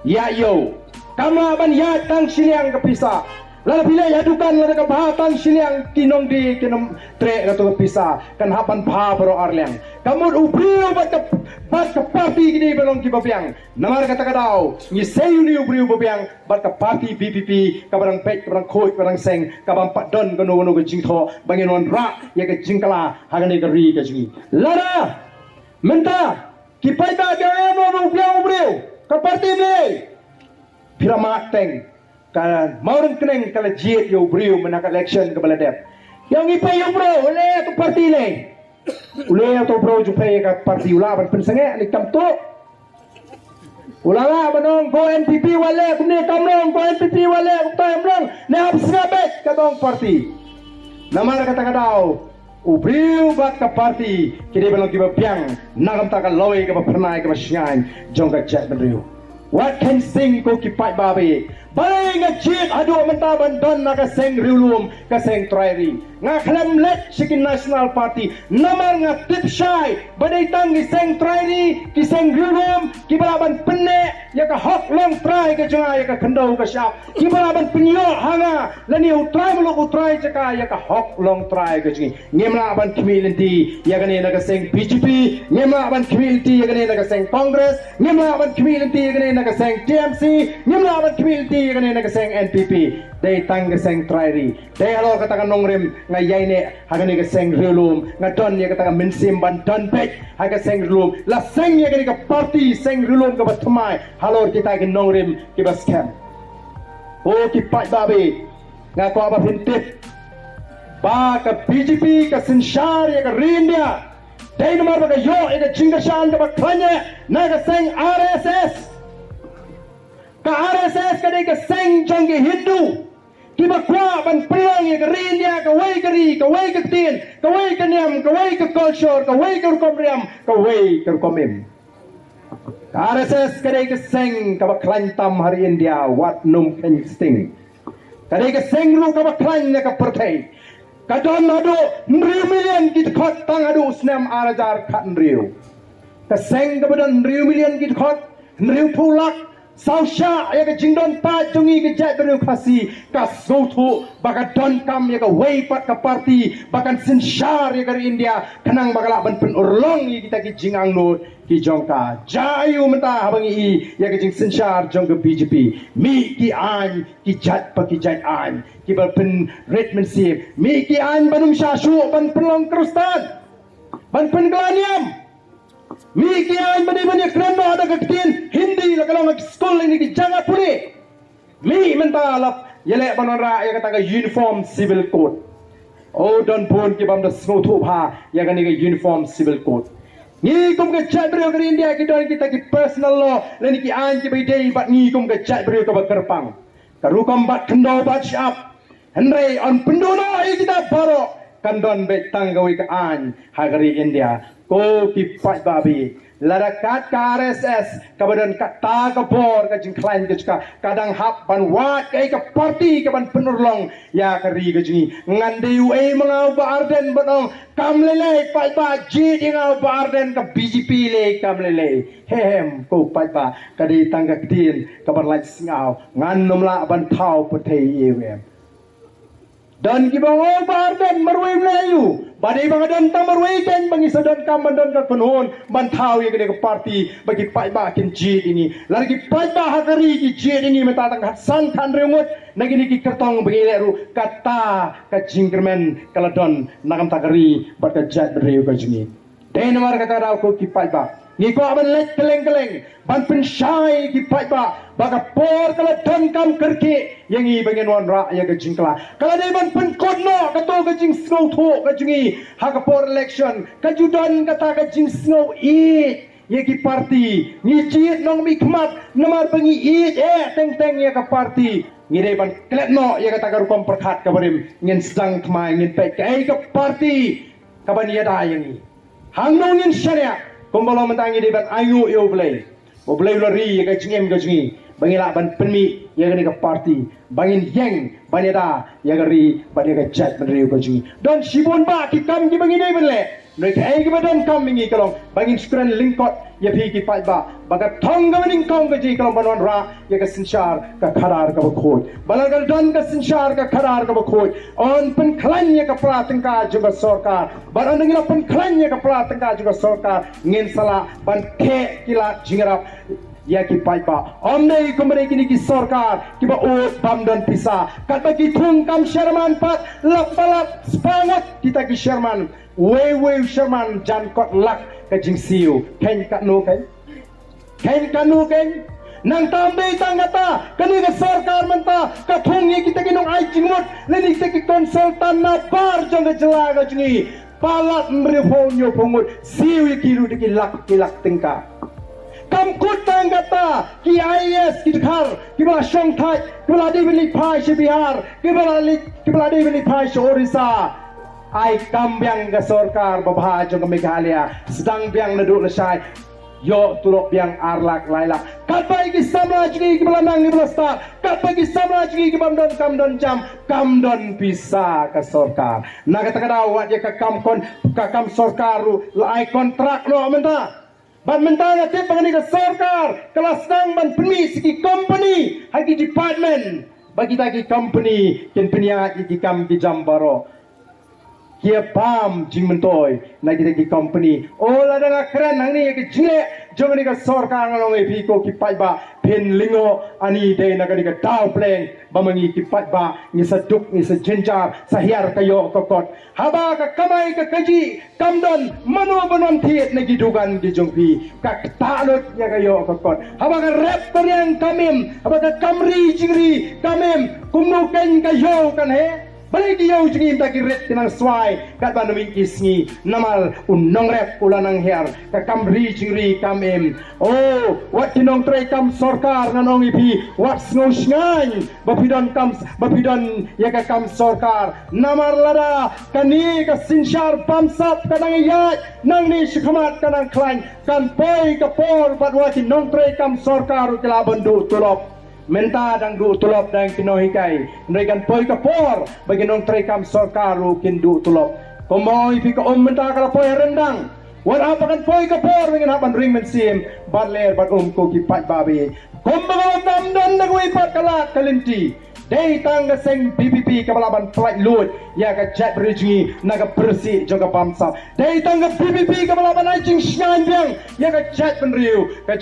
ya yo kama ban ya tang siliang kapisa lada bila ya dukan lada ka bha tang siliang kinong di kinom tre kato kapisa kan haban bha baro arliang kamud ubriu bat ka parti gini belong ki babiang namar kata kadau ni sayu ni ubriu babiang bat ka parti BPP ka barang pek ka barang khoi ka barang seng ka bang pat don ka no ka jingtho bangin on ra ya ka jingkala hagani ka ri ka jingi lada Menta, kipai tak kaya no rupiah ubriu, keparti beli. Piramak teng, kan mauren keneng kalau jet yo ubriu menak election ke baladep. Yang ipai ubriu, oleh tu parti le. Oleh tu ubriu jupai ke parti ulah ban pensenge ni kamtu. Ulah lah banong ko NPP wale, kumne kamrong ko NPP wale, kutai amrong, ne absngabet katong parti. Nama kata kadau. Ubriu bat ka parti kini belum kiba piang nagam takal loi ka pernai ka masyan jong ka jet benriu what can sing ko kipai babe balai nga jet adu mentaban don na ka seng riulum ka seng trairi nga klam let sikin national party namar nga tip shy badai tang ki seng trairi ki seng riulum ki balaban penne ya ka hok long try ka jonga ya ka khandau ka syap ki balaban penyo hanga lani utrai muluk utrai jaka ya ka hok long try ka jingi ngemla ban community ya ka ne na ka seng BJP ngemla ban community ya ka ne na ka seng congress ngemla ban community ya ka ne na ka seng TMC ngemla ban community ya ka ne na ka seng NPP dai tang ka seng trairi dai halo katakan nongrim ngayai ne hagani ka seng riulum ngadon ya katakan mensim ban don pek haga seng riulum la seng ya ka party seng riulum ka batmai halor kita ke nongrim ke baskem oh ki pat babe ngako apa hintip ba ka BJP ka senshar ya ka rindia dai nomor ba ka yo ya ka jingashan ka baklanya na ka seng RSS ka RSS ka dai ka seng jangge Hindu kiba kwa ban priang ya ka rindia ka wai ka ri ka wai ka tin ka wai ka niam ka wai ka culture ka wai ka komriam ka wai ka komim RSS kadai ke seng ka baklan tam hari India wat num ken sting kadai ke seng lu ka baklan ka pertai kadon adu 1 million kit khot tang adu snam arajar khat riu ka seng ka badan 1 million kit khot riu phulak sao sha ya ka jingdon pa jungi ke jai birokrasi ka sotu baka don kam ya ka wei pat ka parti bakan sinshar ya ka India kanang bakala ban pen urlong ya kita ki jingang no ki jongka jayu menta habang I ya ka jing sinshar jong ka BJP mi ki an ki jat pa ki jat an ki bal pen redman sip mi ki an banum sha shu ban pelong krustan ban pen glaniam mi kian bani kerana ada kekian Hindi la kalau nak sekolah ini ki jangan puli mi mentalap yele banora ya kata uniform civil code oh don pun ki bam da snow thu ha ya kan ni uniform civil code ni kum ke chat brio ke India ki don kita ki personal law leni ki an ki bai dei bat ni kum ke chat brio ke kerpang karu kam bat kendo bat shap henry on pendono ai kita baro kandon bet tanggawi ke an hagari India ko ki pat babi larakat ka RSS kabadan kata ka bor ka jing klain ka jika kadang hap ban wat kai ka parti ka ban penurlong ya kari ka jingi ngande UA mangau ba arden banong kamlele pat ba ji dingau ba arden ka BJP le kamlele hem ko pat ba kadi tangga kdin ka ban lai singau ngan nomla ban thau puthei ewem dan kibang barden marway Melayu badai bang dan tamarway kan bagi sedon kam dan kan penhon bantau yang ke parti bagi pai ba kin jid ini lagi pai ba hakari ki jid ini meta tang san kan remut nagi ni ki kertong bagi leru kata ka jingkermen kaladon nakam takari bat ka jat bereu ka jini den mar kata raw ko ki pai ba ni ko aban let keleng ban pensyai ki pai ba baka por kala don kam kerke yang I bagian wan ra ya ka jingkla kala dei ban pen kodno ka to ka jing snow tho ka jingi ha ka por election ka judan kata ka jing snow I ya ki parti ni chiet nong mi khmat namar bangi I teng teng ya ka parti ni dei ban kletno ya kata ka rukom perkhat ka barim ngin sedang thmai ngin pe kai ka parti ka ban ya da yang I hang no ngin sharia kumbalo mentangi dei ban ayu yo blai bo blai lori ya ka jingem ka jingi bangila ban penmi ya gani ka parti bangin yang baneda ya gari banega chat banriu ka jingi don sibon ba ki kam ki bangin dei benle noi ka ai ki badan kam mingi kalong bangin skran lingkot ya phi ki pai ba baga thong ga maning kong ka ji kalong banwan ra ya ka sinshar ka kharar ka khoj balagal don ka sinshar ka kharar ka khoj on pen khlan ya ka pratangka juga sarkar baran ngila pen khlan ya ka pratangka juga sarkar ngin sala ban the kila jingrap ya ki pai pa omne kumre kini ki sarkar ki ba ot bam dan pisa kat bagi thung kam sherman pat lak balak spangot kita ki sherman we sherman jan kot lak ka jing siu ken kat no ken kanu ken nang tambe tangata kani ka sarkar menta ka thung ni kita ki nong ai jingmot leni kita ki konsultan na bar jong ka jela ka jingi palat mrefonyo pongot siu ki ru ki lak tingka kam kutang kata ki IS ki khar ki bala shong thai ki bala devili phai she Bihar ki bala devili phai she Orissa ai kam byang ga sarkar babha jong Meghalaya sedang byang naduk lesai yo tulok byang arlak laila kapai ki samraj ki bala nang ni bala star kapai ki samraj ki bam don kam don jam kam don bisa ka sarkar na kata kada wat ya ka kam sarkaru lai kontrak no menta ban mentara tip bagi ke sarkar kelas nang ban peni siki company haki department bagi tagi company ken peniat ki kam ki jambaro kia pam jing mentoy na kita ki company ola danga keren nang ni ki jile jong ni ka sarkar ngalong e piko ki pai ba pen lingo ani de na ka taw pleng bamangi ki pai ba ni sa duk ni sa jenjar sa hiar kayo kokot haba ka kamai ka kaji kamdon mano banon thiet na gidugan di jongpi ka talot ya kayo kokot haba ka rep yang kamim haba ka kamri jingri kamim kumno ken kayo kan he balik dia ujung tak kiret tinang swai kat ban min kisngi namal unong rep ulanang her ka kam ri jingri kam em oh wat tinong trai kam sarkar nanong ipi wat sngosh ngan bapidon ya ka kam sarkar namar lada kani ka sinshar pamsap kanang yat nang ni shikhamat kanang klan kan poi ka por bat wat tinong trai kam sarkar kila bandu tulop menta dang du tulop dang pinohikai nregan poi ka por bagi nong trekam sarkaru kin du tulop komoy pi ka menta kala poi rendang war apa kan poi ka por ngin haban ring men sim bat ler bat ko ki pat babi Kumbaga namdan nagwipat kalat kalinti. Day tangga seng BBP kabalaban flight load ya ka jet bridge naga bersih jaga bangsa. Day tangga BBP kabalaban anjing sngan biang ya ka jet penriu ka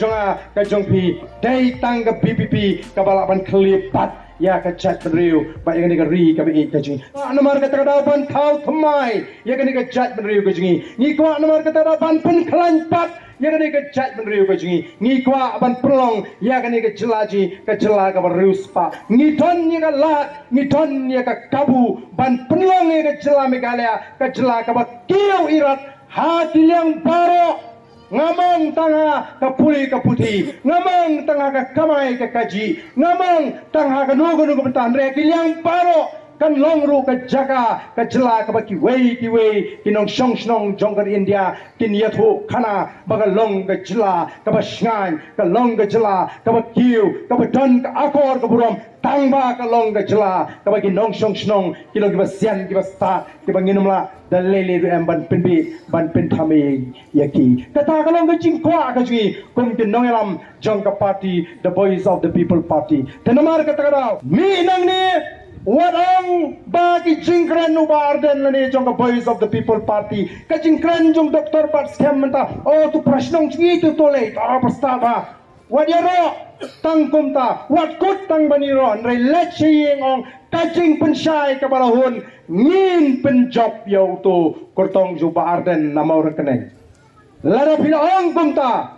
jong pi. Day tangga BBP kabalaban kelipat ya ka jet penriu ba yang ni ka ri ka bi ka jing. Namar ka tagadaw ban thau thamai ya ka ni ka jet penriu ka jing. Ni ko namar ka tagadaw ban pen klanpat ya kan ke cat menriu ke jingi ngi kwa ban pelong ya kan ke jelaji ke jela ke berius pa ngi ton ya ke lat ngi ton ya ke kabu ban pelong ya ke jela megalea ke jela ke kiau irat hati yang baro ngamang tanga ke puli ke putih ngamang tanga ke kamai ke kaji ngamang tanga ke nugu betan rek yang baro kan long ru ke jaga ke jela ke baki wei kinong snong jongkar India kin yathu khana baga long ke jela ke basngan ke long ke jela ke bakiu ke badon ke akor ke burom tangba ke long ke jela ke baki nong snong kinong ke basian ke basta ke banginumla dan lele ru ban penbi ban pentame yaki kata ke long ke jingkwa ke ji kum tin nong elam jongka party the voice of the people party tenamar kata kata mi nang ni Wadang bagi jingkran ubarden lani jong voice of the people party ka jingkran jong Dr. Pat scam menta oh tu prashnong chingi tu tole ta pastaba wadiro tangkum ta wat kut tang baniro nrai leching ong kajing pensyai ka barahun ngin penjob yau tu kortong ju barden namau rekeneng lara pina ong kumta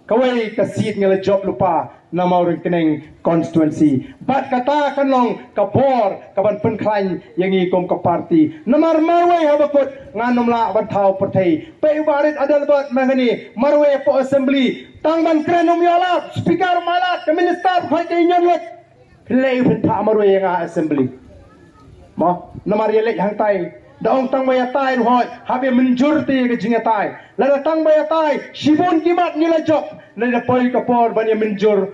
kawai kasit ngala job lupa namau rekeneng constituency bat kata kanong kapor kaban penklain yang ikom ke parti namar marwai habakut nganumla bantau pertai pe barit adal bat mangani marwai po assembly tangban krenum yola speaker malat ke minister khoi ke nyonlet play benta marwai nga assembly mo namar yelek hang tai daong tang baya tai hoi habe menjurti ke jinga tai la tang baya tai sibun kimat nila job la poi kapor bani menjur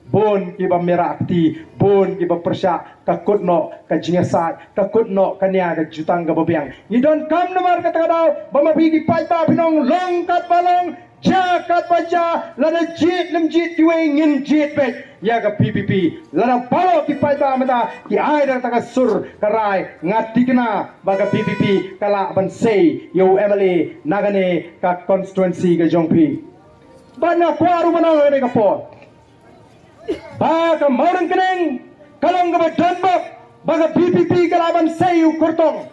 bon kiba merakti bon kiba persya kakut no kajinga sat kakut no kania ka jutang ka babiang you don't come namar kata daw bama bigi pai ba pinong long kat balong jakat baca lana jit lem jit kiwe ngin jit bet ya ka PPP lana palo ki pai ba mata ki ai da ta sur karai ngati kena baga PPP kala ban sei yo MLA nagane ka constituency ka jongpi bana kwaru manang ne ka po baga maurang keneng kalong ka danbak baga PPP kalaban sayu kurtong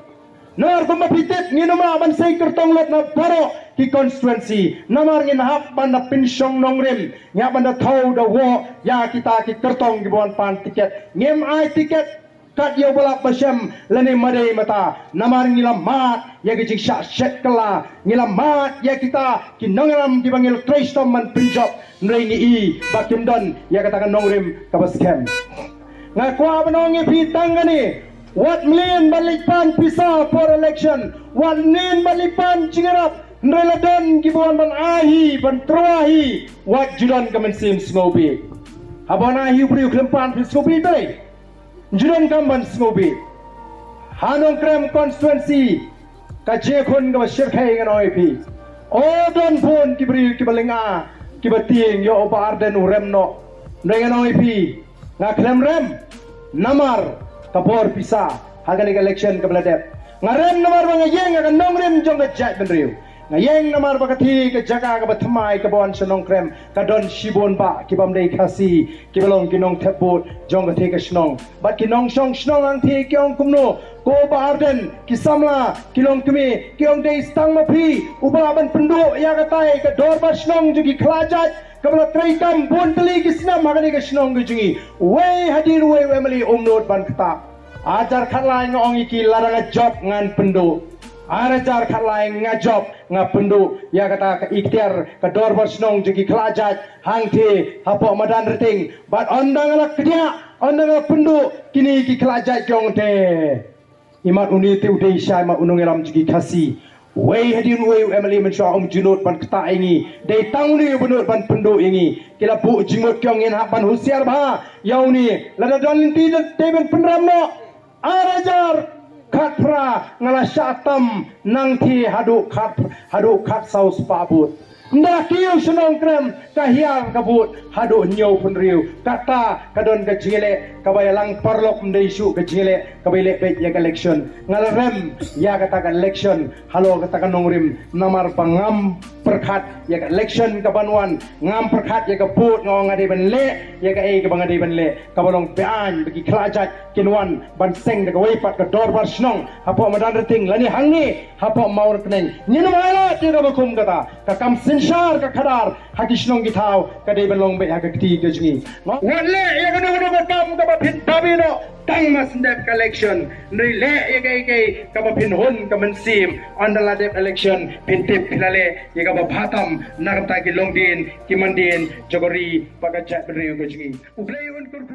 nar kumba pitit nginuma ban say kurtong lot na baro ki constituency namar ngin hap banda pinsyong nongrim nya banda thau da wo ya kita ki kurtong ki bon pan tiket ngem ai tiket kat yo balap basyam lane madai mata namar ngila mat ya ki syak set kala ngila mat ya kita ki nongram ki bangil tristom man pinjok nrei ni i bakim don ya katakan nongrim ka baskem ngakwa banongi pitangani what million balipan pisa for election what million balipan cingarap nreladon kibuan ban ahi ban truahi what judan kemensim smobi habon ahi priu klempan smobi tadi judan kamban smobi hanong krem constituency kaje khun ka shirkai ngan OIP odon phone kibriu kibalinga kibating yo obarden uremno ngan OIP ngaklem rem namar kapor pisa hagan election ke beladet ngarem namar bang yeng akan nongrem jong ke jat benriu ngayeng namar bakati ke jaga ke batmai ke bon senong krem ka don shibon ba ki bamdei khasi ki belong kinong theput jong ke ke snong bat kinong song snong ang thi kyong kumno ko barden ki samla kilong kumi kyong dei stang mapi ubaban penduk ya katai ke dor ba snong jugi khlajat kabla traikam bon teli kisna magani ke snong gujungi wei hadir wei family umnot ban kata ajar khalai ngong iki larang job ngan pendu ajar khalai ngajob nga pendu ya kata ke ikhtiar ke dor ba snong jugi khlajat hang thi hapo madan reting bat ondang la kedia ondang la pendu kini ki khlajat kyong te imat uni te udai syai ma unong elam jugi khasi wei hadin wei emali mensha junut ban kata ingi dei tangni bunut ban pendo ingi kila bu jimut kyong in ban husiar ba yauni lada don linti te ben penramno arajar khatra ngala syatam nang thi hadu khat saus pabut Ndakiu senong krem kahiang kabut hadu nyau pun riu kata kadon kejile kabayalang parlok mendaisu kejile kabile pet ya election ngalarem ya katakan election halo katakan nongrim namar pangam perkat ya election kabanuan ngam perkat ya kabut ngong ade benle ya ka e kabang ade benle kabalong pean bagi kelajat kinwan banseng de kawaipat ka dor bar snong hapo madan reting lani hangi hapo maur keneng nyinu mala ti bakum kata kakam Insyar ka kadar hakisnong gitaw kadai balong be hagakti gajngi wale ya kanu batam ka bapin babino tang mas ndep election nei le ya kai ka bapin hon ka mansim andala dep election pintip pilale ya ka bapatam narta ki longdin ki mandin jogori pagajat beriu gajngi ublay un kurku